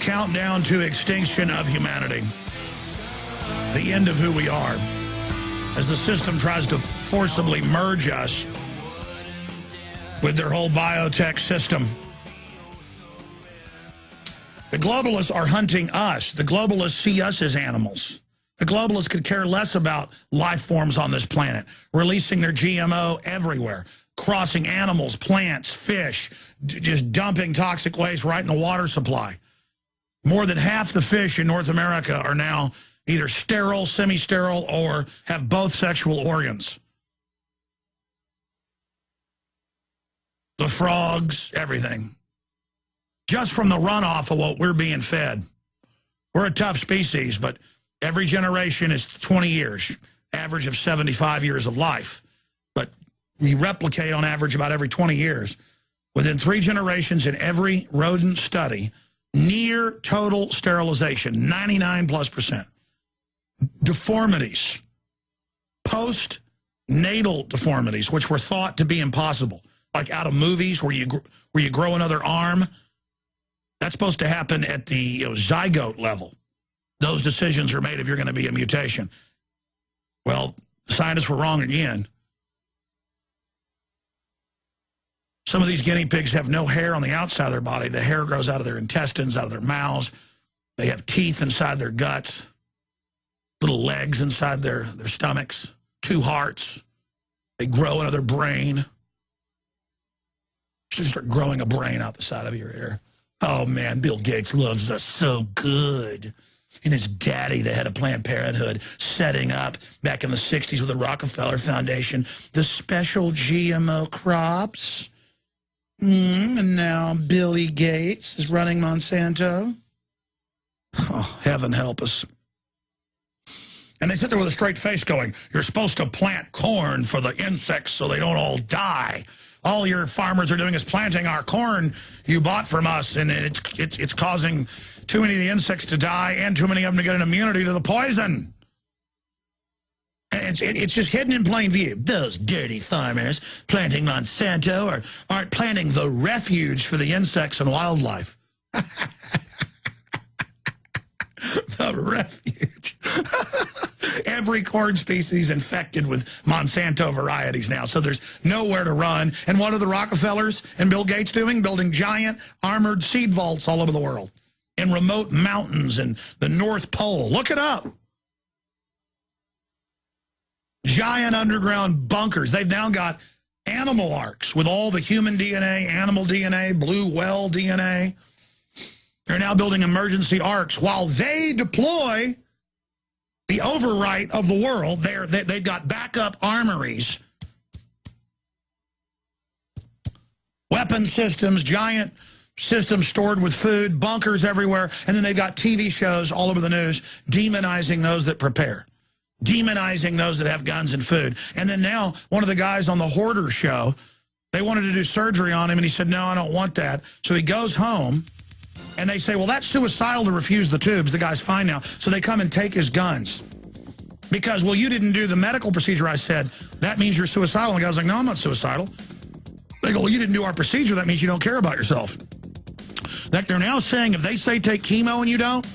countdown to extinction of humanity. The end of who we are. As the system tries to forcibly merge us with their whole biotech system. The globalists are hunting us. The globalists see us as animals. The globalists could care less about life forms on this planet, releasing their GMO everywhere, crossing animals, plants, fish, just dumping toxic waste right in the water supply. More than half the fish in North America are now either sterile, semi-sterile, or have both sexual organs. The frogs, everything. Just from the runoff of what we're being fed. We're a tough species, but every generation is 20 years, average of 75 years of life. But we replicate on average about every 20 years. Within 3 generations in every rodent study, near total sterilization, 99+%. Deformities, post-natal deformities, which were thought to be impossible, like out of movies where you grow another arm. That's supposed to happen at the zygote level. Those decisions are made if you're going to be a mutation. Well, scientists were wrong again. Some of these guinea pigs have no hair on the outside of their body. The hair grows out of their intestines, out of their mouths. They have teeth inside their guts, little legs inside their stomachs, 2 hearts. They grow another brain. Should start growing a brain out the side of your ear. Oh, man, Bill Gates loves us so good. And his daddy, the head of Planned Parenthood, setting up back in the 60s with the Rockefeller Foundation, the special GMO crops. And now Billy Gates is running Monsanto. Oh, heaven help us. And they sit there with a straight face going, you're supposed to plant corn for the insects so they don't all die. All your farmers are doing is planting our corn you bought from us, and it's causing too many of the insects to die and too many of them to get an immunity to the poison. And it's just hidden in plain view. Those dirty farmers planting Monsanto aren't planting the refuge for the insects and wildlife. The refuge. Every corn species infected with Monsanto varieties now, so there's nowhere to run. And what are the Rockefellers and Bill Gates doing? Building giant armored seed vaults all over the world, in remote mountains and the North Pole. Look it up. Giant underground bunkers. They've now got animal arcs with all the human DNA, animal DNA, blue whale DNA. They're now building emergency arcs while they deploy the overwrite of the world. They've got backup armories, weapon systems, giant systems stored with food, bunkers everywhere, and then they've got TV shows all over the news demonizing those that prepare, demonizing those that have guns and food. And then now one of the guys on the Hoarder show, they wanted to do surgery on him, and he said, no, I don't want that. So he goes home, and they say, well, that's suicidal to refuse the tubes. The guy's fine now. So they come and take his guns. Because, well, you didn't do the medical procedure, I said. That means you're suicidal. And the guy's like, no, I'm not suicidal. They go, well, you didn't do our procedure. That means you don't care about yourself. Like they're now saying if they say take chemo and you don't,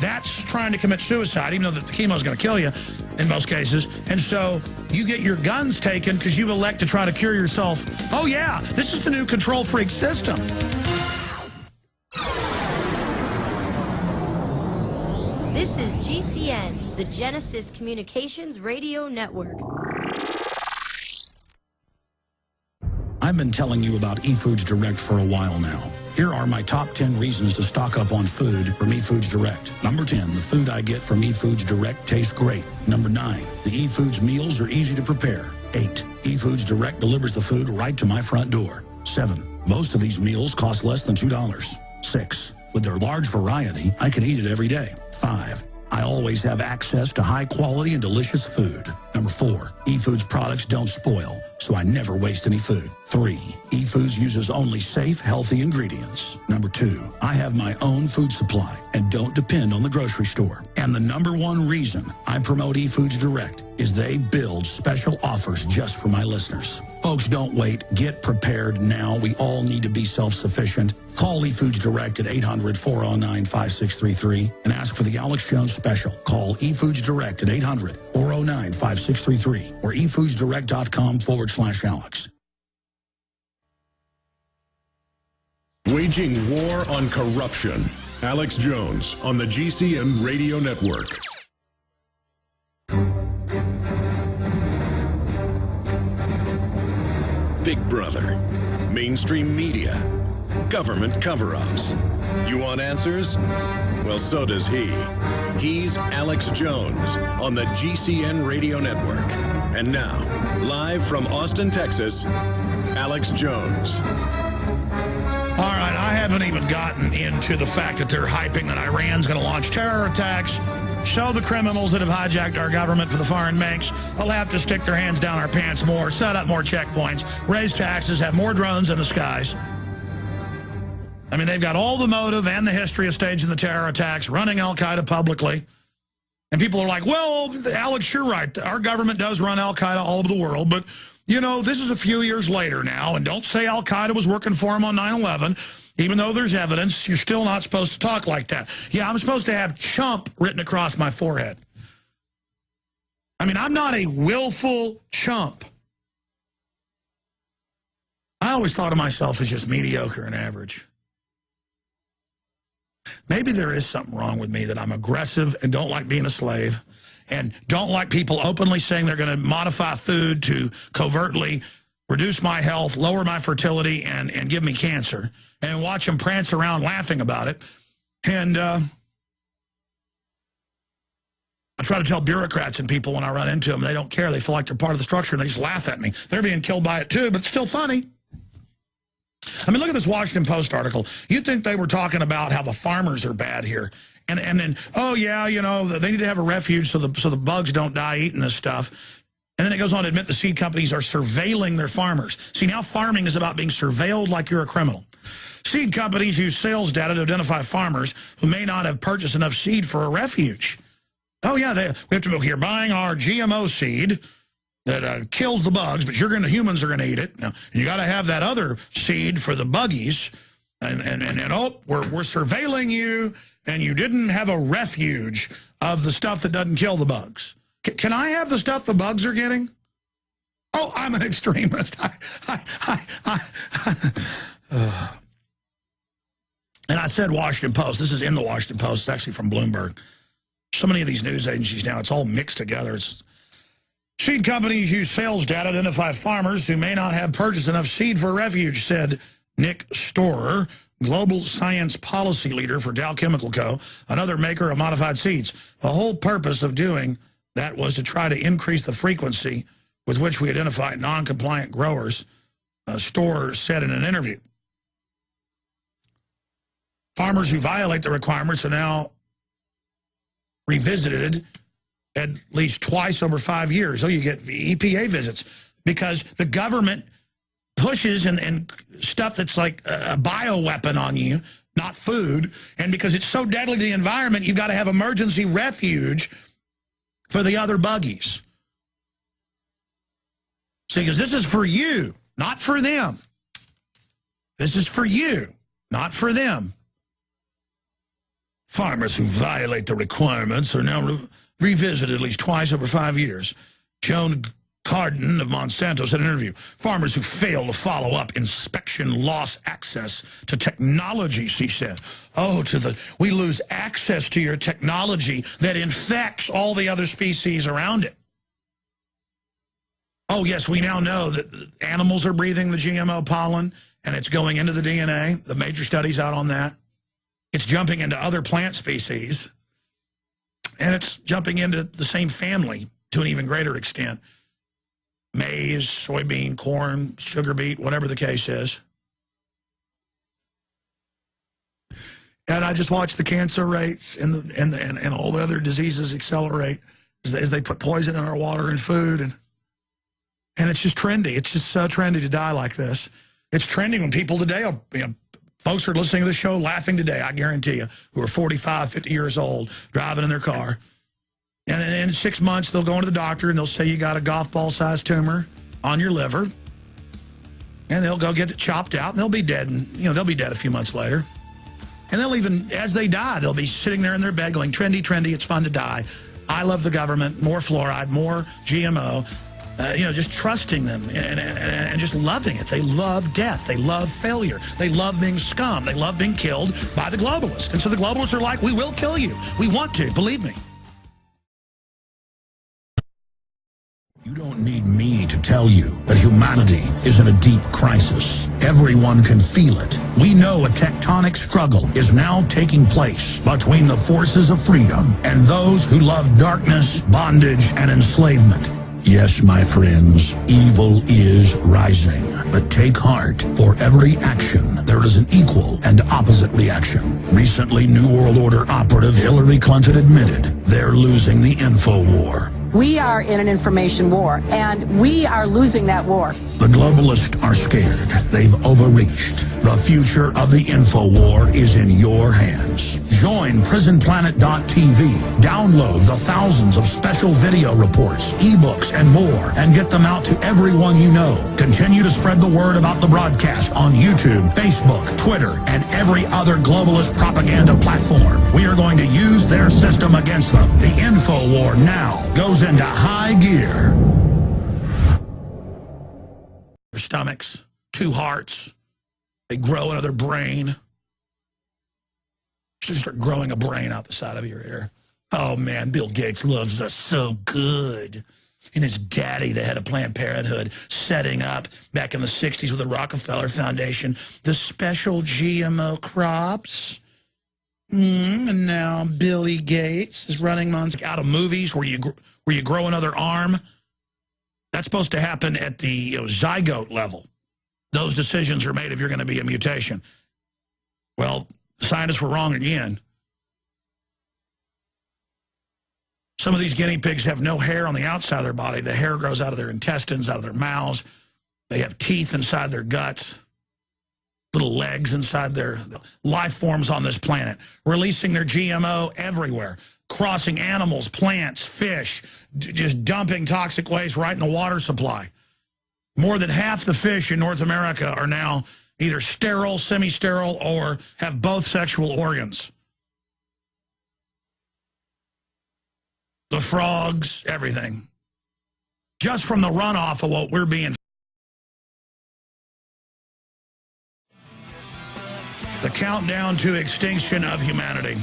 that's trying to commit suicide, even though the chemo is going to kill you in most cases. And so you get your guns taken because you elect to try to cure yourself. Oh, yeah, this is the new control freak system. This is GCN, the Genesis Communications Radio Network. I've been telling you about eFoods Direct for a while now. Here are my top 10 reasons to stock up on food from eFoods Direct. Number 10, the food I get from eFoods Direct tastes great. Number 9, the eFoods meals are easy to prepare. 8, eFoods Direct delivers the food right to my front door. 7, most of these meals cost less than $2. 6, with their large variety, I can eat it every day. 5, I always have access to high quality and delicious food. Number 4, eFoods products don't spoil, so I never waste any food. 3, eFoods uses only safe, healthy ingredients. Number 2, I have my own food supply and don't depend on the grocery store. And the number 1 reason I promote eFoods Direct is they build special offers just for my listeners. Folks, don't wait. Get prepared now. We all need to be self-sufficient. Call Lee Foods Direct at 800-409-5633 and ask for the Alex Jones special. Call eFoods Direct at 800-409-5633 or efoodsdirect.com/Alex. Waging war on corruption. Alex Jones on the GCN Radio Network. Big Brother, mainstream media, government cover-ups. You want answers? Well, so does he. He's Alex Jones on the GCN Radio Network. And now, live from Austin, Texas, Alex Jones. All right, I haven't even gotten into the fact that they're hyping that Iran's going to launch terror attacks. Show the criminals that have hijacked our government for the foreign banks. They'll have to stick their hands down our pants more, set up more checkpoints, raise taxes, have more drones in the skies. I mean, they've got all the motive and the history of staging the terror attacks, running al-Qaeda publicly. And people are like, well, Alex, you're right. Our government does run al-Qaeda all over the world, but... you know, this is a few years later now, and don't say al-Qaeda was working for him on 9/11. Even though there's evidence, you're still not supposed to talk like that. Yeah, I'm supposed to have chump written across my forehead. I mean, I'm not a willful chump. I always thought of myself as just mediocre and average. Maybe there is something wrong with me, that I'm aggressive and don't like being a slave. And don't like people openly saying they're going to modify food to covertly reduce my health, lower my fertility, and give me cancer. And watch them prance around laughing about it. And I try to tell bureaucrats and people when I run into them, they don't care. They feel like they're part of the structure, and they just laugh at me. They're being killed by it too, but it's still funny. I mean, look at this Washington Post article. You'd think they were talking about how the farmers are bad here. And then, oh, yeah, you know, they need to have a refuge so the bugs don't die eating this stuff. And then it goes on to admit the seed companies are surveilling their farmers. See, now farming is about being surveilled like you're a criminal. Seed companies use sales data to identify farmers who may not have purchased enough seed for a refuge. Oh, yeah, we have to go here buying our GMO seed that kills the bugs, but humans are going to eat it. Now, you got to have that other seed for the buggies. And oh, we're surveilling you, and you didn't have a refuge of the stuff that doesn't kill the bugs. Can I have the stuff the bugs are getting? Oh, I'm an extremist. And I said Washington Post. This is in the Washington Post. It's actually from Bloomberg. So many of these news agencies now, it's all mixed together. Seed companies use sales data to identify farmers who may not have purchased enough seed for a refuge, said Nick Storer, global science policy leader for Dow Chemical Co., another maker of modified seeds. The whole purpose of doing that was to try to increase the frequency with which we identify non-compliant growers, Storer said in an interview. Farmers who violate the requirements are now revisited at least twice over 5 years. So you get EPA visits because the government pushes and stuff that's like a bioweapon on you, not food. And because it's so deadly to the environment, you've got to have emergency refuge for the other buggies. So he goes, this is for you, not for them. This is for you, not for them. Farmers who violate the requirements are now revisited at least twice over 5 years. Joan Carden of Monsanto said in an interview, farmers who fail to follow up inspection loss access to technology, she said. Oh, we lose access to your technology that infects all the other species around it. Oh, yes, we now know that animals are breathing the GMO pollen, and it's going into the DNA. The major studies out on that. It's jumping into other plant species, and it's jumping into the same family to an even greater extent. Maize, soybean, corn, sugar beet, whatever the case is. And I just watched the cancer rates and all the other diseases accelerate as they put poison in our water and food. And it's just trendy. It's just so trendy to die like this. It's trending when people today are, folks are listening to the show laughing today, I guarantee you, who are 45, 50 years old, driving in their car. And then in 6 months, they'll go into the doctor and they'll say you got a golf ball-sized tumor on your liver. and they'll go get it chopped out, and they'll be dead, and they'll be dead a few months later. And they'll even, as they die, they'll be sitting there in their bed going, trendy, trendy, it's fun to die. I love the government, more fluoride, more GMO. Just trusting them and just loving it. They love death. They love failure. They love being scum. They love being killed by the globalists. And so the globalists are like, we will kill you. We want to, believe me. You don't need me to tell you that humanity is in a deep crisis. Everyone can feel it. We know a tectonic struggle is now taking place between the forces of freedom and those who love darkness, bondage, and enslavement. Yes, my friends, evil is rising. But take heart. For every action, there is an equal and opposite reaction. Recently, New World Order operative Hillary Clinton admitted they're losing the info war. We are in an information war, and we are losing that war. The globalists are scared. They've overreached. The future of the info war is in your hands. Join prisonplanet.tv. Download the thousands of special video reports, ebooks, and more, and get them out to everyone you know. Continue to spread the word about the broadcast on YouTube, Facebook, Twitter, and every other globalist propaganda platform. We are going to use their system against them. The info war now goes into high gear. Their stomachs, 2 hearts, they grow another brain. Should start growing a brain out the side of your ear. Oh man, Bill Gates loves us so good. And his daddy, the head of Planned Parenthood, setting up back in the 60s with the Rockefeller Foundation, the special GMO crops. And now Billy Gates is running out of movies where you grow another arm. That's supposed to happen at the zygote level. Those decisions are made if you're going to be a mutation. Well, scientists were wrong again. Some of these guinea pigs have no hair on the outside of their body. The hair grows out of their intestines, out of their mouths. They have teeth inside their guts, little legs inside their life forms on this planet, releasing their GMO everywhere, crossing animals, plants, fish, just dumping toxic waste right in the water supply. More than half the fish in North America are now either sterile, semi-sterile, or have both sexual organs. The frogs, everything. Just from the runoff of what we're being. The countdown to extinction of humanity.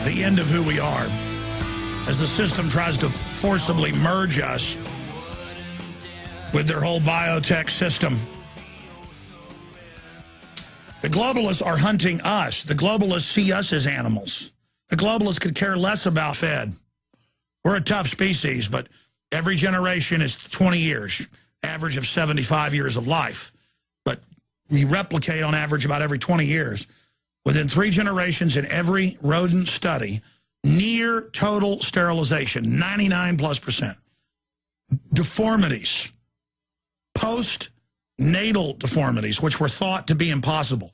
The end of who we are. As the system tries to forcibly merge us with their whole biotech system. The globalists are hunting us. The globalists see us as animals. The globalists could care less about Fed. We're a tough species, but every generation is 20 years, average of 75 years of life. But we replicate on average about every 20 years. Within 3 generations in every rodent study, near total sterilization, 99+%. Deformities, post-natal deformities, which were thought to be impossible.